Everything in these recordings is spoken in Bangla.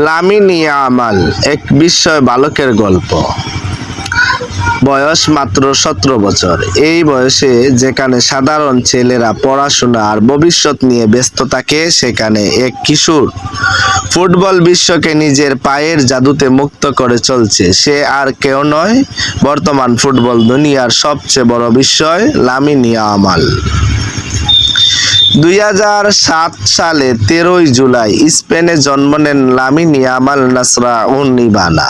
লামিন ইয়ামাল এক বিস্ময় বালকের গল্প। বয়স মাত্র 17 বছর। এই বয়সে যেখানে সাধারণ ছেলেরা পড়াশোনা আর ভবিষ্যৎ নিয়ে ব্যস্ত থাকে, সেখানে এক কিশোর ফুটবল বিশ্বকে নিজের পায়ের জাদুতে মুক্ত করে চলছে। সে আর কেউ নয়, বর্তমান ফুটবল দুনিয়ার সবচেয়ে বড় বিস্ময় লামিন ইয়ামাল। 2007 সালে 13 জুলাই স্পেনে জন্ম নেন লামিন ইয়ামাল নাসরাউন ইবানা।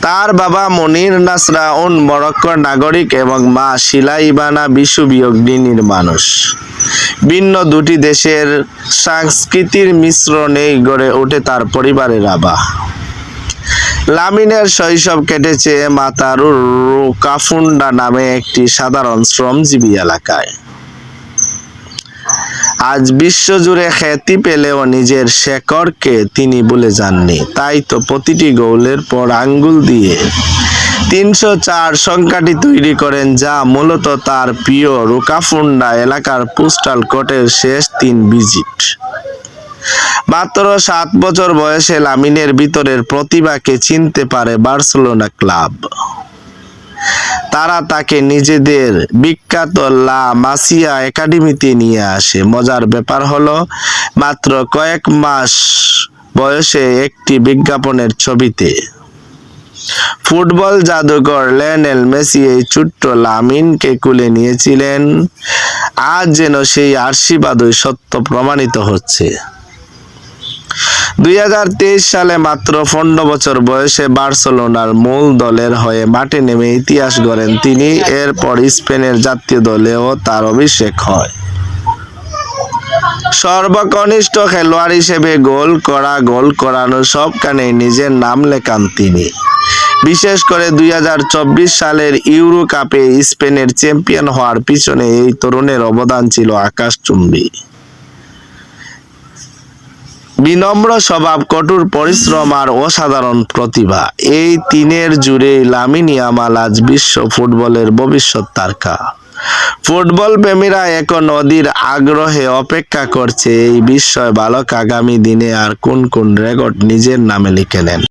তার বাবা মনির নাসরাউন মরক্কোর নাগরিক এবং মা শিলা ইবানা বিশ্ববিয়োগিনীর মানুষ। ভিন্ন দুটি দেশের সংস্কৃতির মিশ্রণেই গড়ে ওঠে তার পরিবারের আবাহ। লামিনের শৈশব কেটেছে মাতারুর রুকাফুন্ডা নামে একটি সাধারণ শ্রমজীবী এলাকায়। আজ বিশ্বজুড়ে খ্যাতি পেলেও নিজের শেকড়কে তিনি ভুলে যাননি। তাই তো প্রতিটি গোলের পর আঙ্গুল দিয়ে 304 সংখ্যাটি তৈরি করেন, যা মূলত তার প্রিয় রুকাফুন্ডা এলাকার পোস্টাল কোডের শেষ 3 ডিজিট। মাত্র 7 বছর বয়সে লামিনের ভিতরের প্রতিভাকে চিনতে পারে বার্সেলোনা ক্লাব। তারা তাকে নিজেদের বিখ্যাত লা মাসিয়া একাডেমিতে নিয়ে আসে। মজার ব্যাপার হলো, মাত্র কয়েক মাস বয়সে একটি বিজ্ঞাপনের ছবিতে ফুটবল জাদুকর লিওনেল মেসি এই ছোট্ট লামিনকে কোলে নিয়েছিলেন। আজ যেন সেই আশীর্বাদই সত্য প্রমাণিত হচ্ছে। 2023 সালে মাত্র 15 বছর বয়সে বার্সেলোনার মূল দলের হয়ে মাঠে নেমে ইতিহাস গড়েন তিনি। এরপর স্পেনের জাতীয় দলেও তার অভিষেক হয়। সর্বকনিষ্ঠ খেলোয়াড় হিসেবে গোল করানো সবখানেই নিজের নাম লেখান তিনি। বিশেষ করে 2024 সালের ইউরো কাপে স্পেনের চ্যাম্পিয়ন হওয়ার পিছনে এই তরুণের অবদান ছিল আকাশচুম্বী। বিনম্র স্বভাব, কঠোর পরিশ্রম আর অসাধারণ প্রতিভা, এই তিনের জুড়েই লামিন ইয়ামাল আজ বিশ্ব ফুটবলের ভবিষ্যৎ তারকা। ফুটবল প্রেমীরা এখন অধীর আগ্রহে অপেক্ষা করছে এই বিস্ময় বালক আগামী দিনে আর কোন রেকর্ড নিজের নামে লিখে নেন।